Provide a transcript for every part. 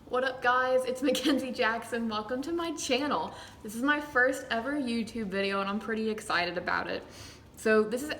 What up guys, it's Mackenzie Jackson. Welcome to my channel. This is my first ever YouTube video and I'm pretty excited about it. So this is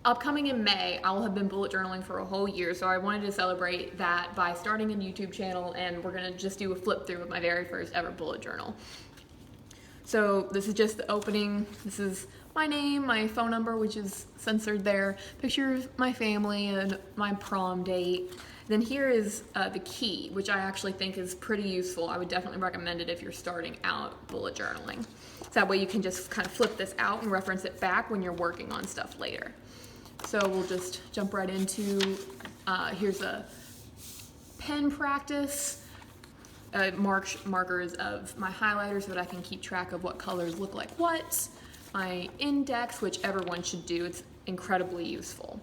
upcoming in May. I will have been bullet journaling for a whole year, so I wanted to celebrate that by starting a YouTube channel, and we're gonna just do a flip through of my very first ever bullet journal. So this is just the opening. This is my name, my phone number, which is censored there, picture of my family and my prom date. Then here is the key, which I actually think is pretty useful. I would definitely recommend it if you're starting out bullet journaling. So that way you can just kind of flip this out and reference it back when you're working on stuff later. So we'll just jump right into, here's a pen practice, markers of my highlighters so that I can keep track of what colors look like what, my index, which everyone should do, it's incredibly useful.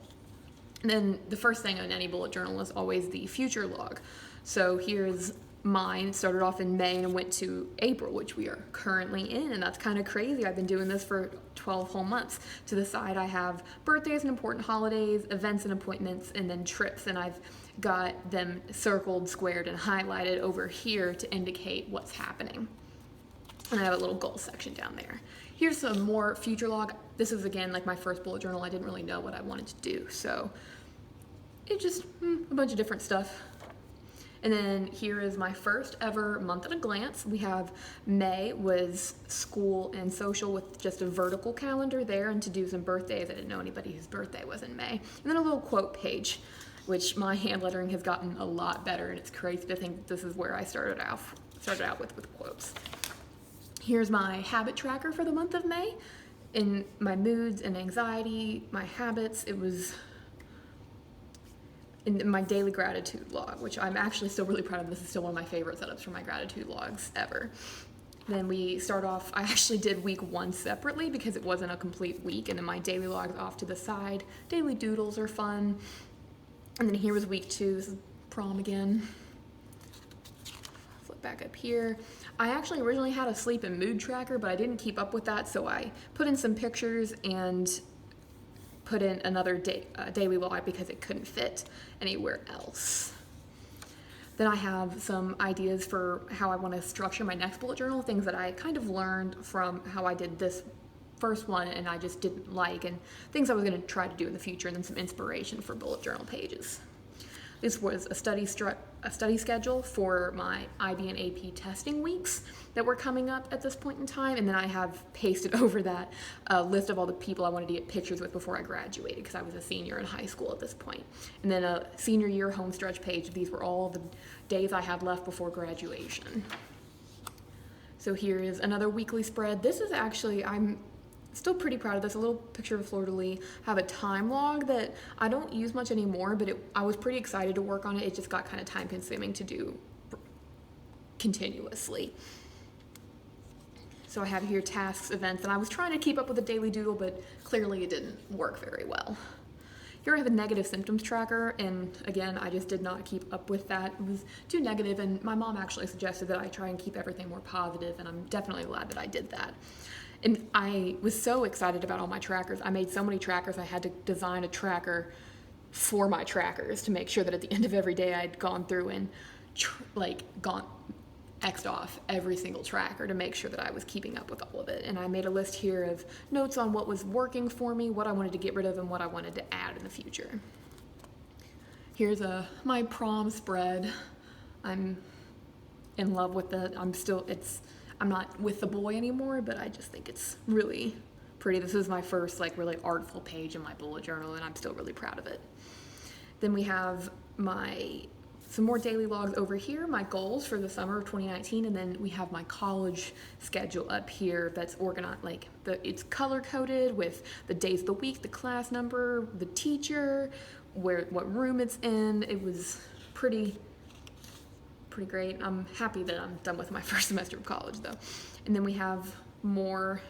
And then the first thing in any bullet journal is always the future log. So here's mine. It started off in May and went to April, which we are currently in, and that's kind of crazy. I've been doing this for 12 whole months. To the side I have birthdays and important holidays, events and appointments, and then trips, and I've got them circled, squared, and highlighted over here to indicate what's happening. And I have a little goal section down there. Here's some more future log. This is again like my first bullet journal. I didn't really know what I wanted to do, so it just a bunch of different stuff. And then here is my first ever month at a glance. We have May was school and social with just a vertical calendar there, and to-dos and birthdays. I didn't know anybody whose birthday was in May. And then a little quote page, which my hand lettering has gotten a lot better, and it's crazy to think this is where I started out with quotes. Here's my habit tracker for the month of May. In my moods and anxiety, my habits, it was in my daily gratitude log, which I'm actually still really proud of. This is still one of my favorite setups for my gratitude logs ever. Then we start off, I actually did week 1 separately because it wasn't a complete week, and then my daily logs off to the side. Daily doodles are fun. And then here was week 2, this is prom again. Flip back up here. I actually originally had a sleep and mood tracker, but I didn't keep up with that, so I put in some pictures and put in another daily log because it couldn't fit anywhere else. Then I have some ideas for how I want to structure my next bullet journal, things that I kind of learned from how I did this first one and I just didn't like, and things I was going to try to do in the future, and then some inspiration for bullet journal pages. This was a study schedule for my IB and AP testing weeks that were coming up at this point in time, and then I have pasted over that a list of all the people I wanted to get pictures with before I graduated, because I was a senior in high school at this point. And then a senior year homestretch page. These were all the days I had left before graduation. So here is another weekly spread. This is actually, I'm still pretty proud of this. A little picture of fleur-de-lis. I have a time log that I don't use much anymore, but I was pretty excited to work on it. It just got kind of time consuming to do continuously. So I have here tasks, events, and I was trying to keep up with a daily doodle, but clearly it didn't work very well. Here I have a negative symptoms tracker, and again, I just did not keep up with that. It was too negative, and my mom actually suggested that I try and keep everything more positive, and I'm definitely glad that I did that. And I was so excited about all my trackers. I made so many trackers, I had to design a tracker for my trackers to make sure that at the end of every day I'd gone through and X'd off every single tracker to make sure that I was keeping up with all of it. And I made a list here of notes on what was working for me, what I wanted to get rid of, and what I wanted to add in the future. Here's my prom spread. I'm in love with it. I'm not with the boy anymore, but I just think it's really pretty. This is my first really artful page in my bullet journal, and I'm still really proud of it. Then we have some more daily logs over here, my goals for the summer of 2019, and then we have my college schedule up here that's organized, it's color-coded with the days of the week, the class number, the teacher, what room it's in. It was pretty great. I'm happy that I'm done with my first semester of college though. And then we have more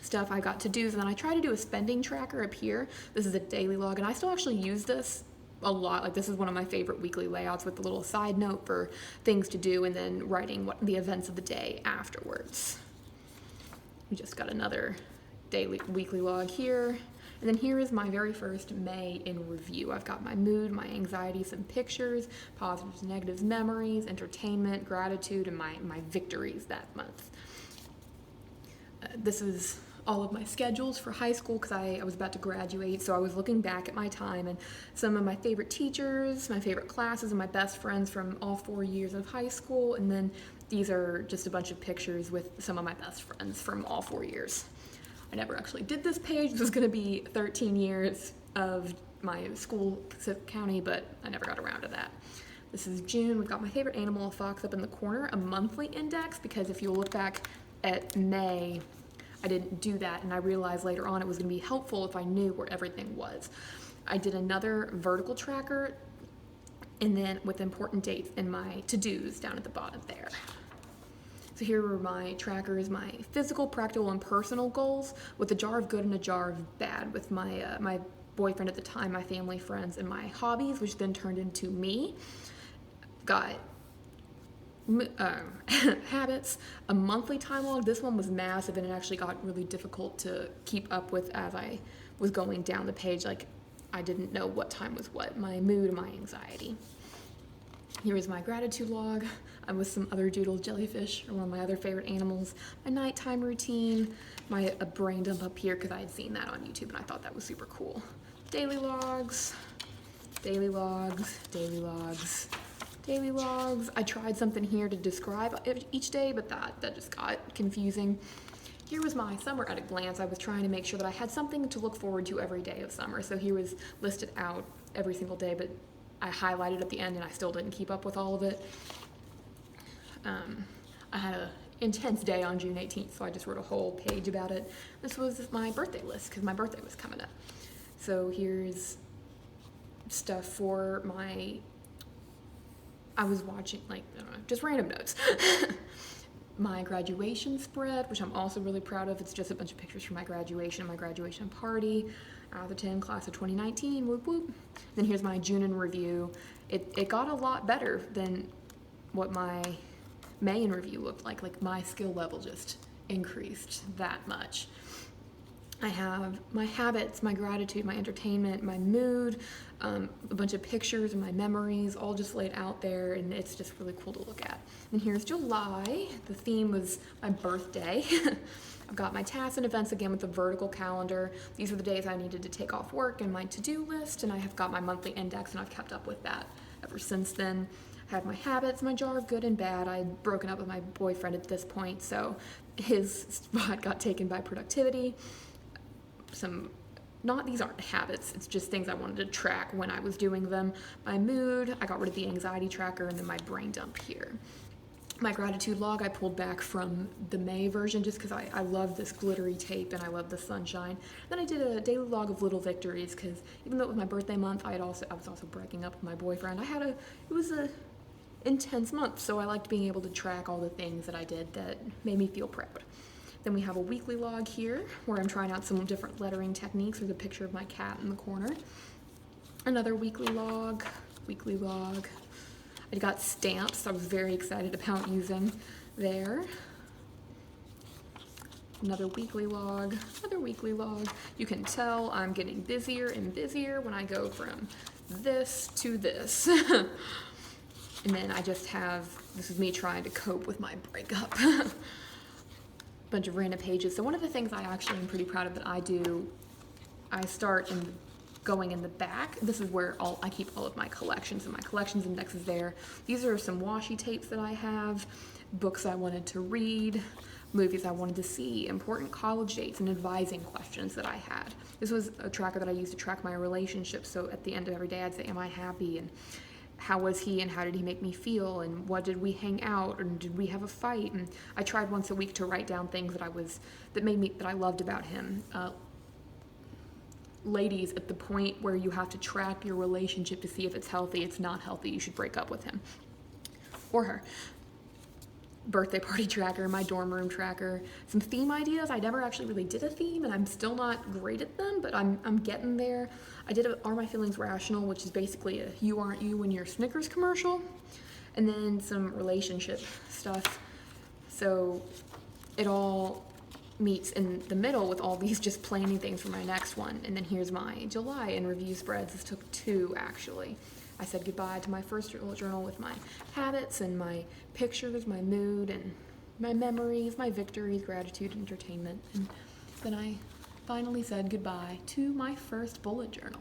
stuff I got to do, and then I try to do a spending tracker up here. This is a daily log, and I still actually use this a lot. This is one of my favorite weekly layouts with a little side note for things to do, and then writing what the events of the day afterwards. We just got another weekly log here. And then here is my very first May in review. I've got my mood, my anxiety, some pictures, positives, negatives, memories, entertainment, gratitude, and my victories that month. This is all of my schedules for high school because I was about to graduate, so I was looking back at my time and some of my favorite teachers, my favorite classes, and my best friends from all 4 years of high school. And then these are just a bunch of pictures with some of my best friends from all 4 years. I never actually did this page. This was going to be 13 years of my school, Pacific County, but I never got around to that. This is June. We've got my favorite animal, a fox, up in the corner, a monthly index, because if you look back at May, I didn't do that, and I realized later on it was going to be helpful if I knew where everything was. I did another vertical tracker, and then with important dates and my to-dos down at the bottom there. So here were my trackers, my physical, practical, and personal goals, with a jar of good and a jar of bad, with my boyfriend at the time, my family, friends, and my hobbies, which then turned into me. Got habits, a monthly time log. This one was massive, and it actually got really difficult to keep up with as I was going down the page. Like, I didn't know what time was what. My mood and my anxiety. Here is my gratitude log. I'm with some other doodle jellyfish, or one of my other favorite animals. My nighttime routine, a brain dump up here because I had seen that on YouTube and I thought that was super cool. Daily logs, daily logs, daily logs, daily logs. I tried something here to describe each day, but that just got confusing. Here was my summer at a glance. I was trying to make sure that I had something to look forward to every day of summer. So here was listed out every single day, but I highlighted at the end and I still didn't keep up with all of it. I had an intense day on June 18th, so I just wrote a whole page about it. This was my birthday list because my birthday was coming up. So here's stuff for I was watching, I don't know, just random notes. My graduation spread, which I'm also really proud of. It's just a bunch of pictures from my graduation and my graduation party. Out of the 10, class of 2019, whoop whoop. Then here's my June in review. It got a lot better than what my May in review looked like. Like, my skill level just increased that much. I have my habits, my gratitude, my entertainment, my mood, a bunch of pictures and my memories all just laid out there, and it's just really cool to look at. And here's July. The theme was my birthday. I've got my tasks and events again with the vertical calendar. These were the days I needed to take off work and my to-do list, and I have got my monthly index, and I've kept up with that ever since then. I have my habits, my jar of good and bad. I had broken up with my boyfriend at this point, so his spot got taken by productivity. These aren't habits, it's just things I wanted to track when I was doing them. My mood, I got rid of the anxiety tracker, and then my brain dump here. My gratitude log I pulled back from the May version just because I love this glittery tape and I love the sunshine. Then I did a daily log of little victories because even though it was my birthday month, I was also breaking up with my boyfriend. It was a intense month, so I liked being able to track all the things that I did that made me feel proud. Then we have a weekly log here where I'm trying out some different lettering techniques. There's a picture of my cat in the corner. Another weekly log. I got stamps I was very excited about using there. Another weekly log. You can tell I'm getting busier and busier when I go from this to this. And then I just this is me trying to cope with my breakup. Bunch of random pages. So one of the things I actually am pretty proud of that I do, I start going in the back. This is where I keep all of my collections, and my collections index is there. These are some washi tapes that I have, books I wanted to read, movies I wanted to see, important college dates, and advising questions that I had. This was a tracker that I used to track my relationships, so at the end of every day I'd say, am I happy, and how was he, and how did he make me feel, and what did we hang out, and did we have a fight? And I tried once a week to write down things that I loved about him. Ladies, at the point where you have to track your relationship to see if it's healthy, it's not healthy, you should break up with him or her. Birthday party tracker, my dorm room tracker, some theme ideas. I never actually really did a theme, and I'm still not great at them, but I'm getting there. I did Are My Feelings Rational, which is basically a You Aren't You when you're Snickers commercial, and then some relationship stuff. So it all meets in the middle with all these just planning things for my next one. And then here's my July in review spreads. This took 2 actually. I said goodbye to my first journal with my habits and my pictures, my mood, and my memories, my victories, gratitude, entertainment. And then I finally said goodbye to my first bullet journal.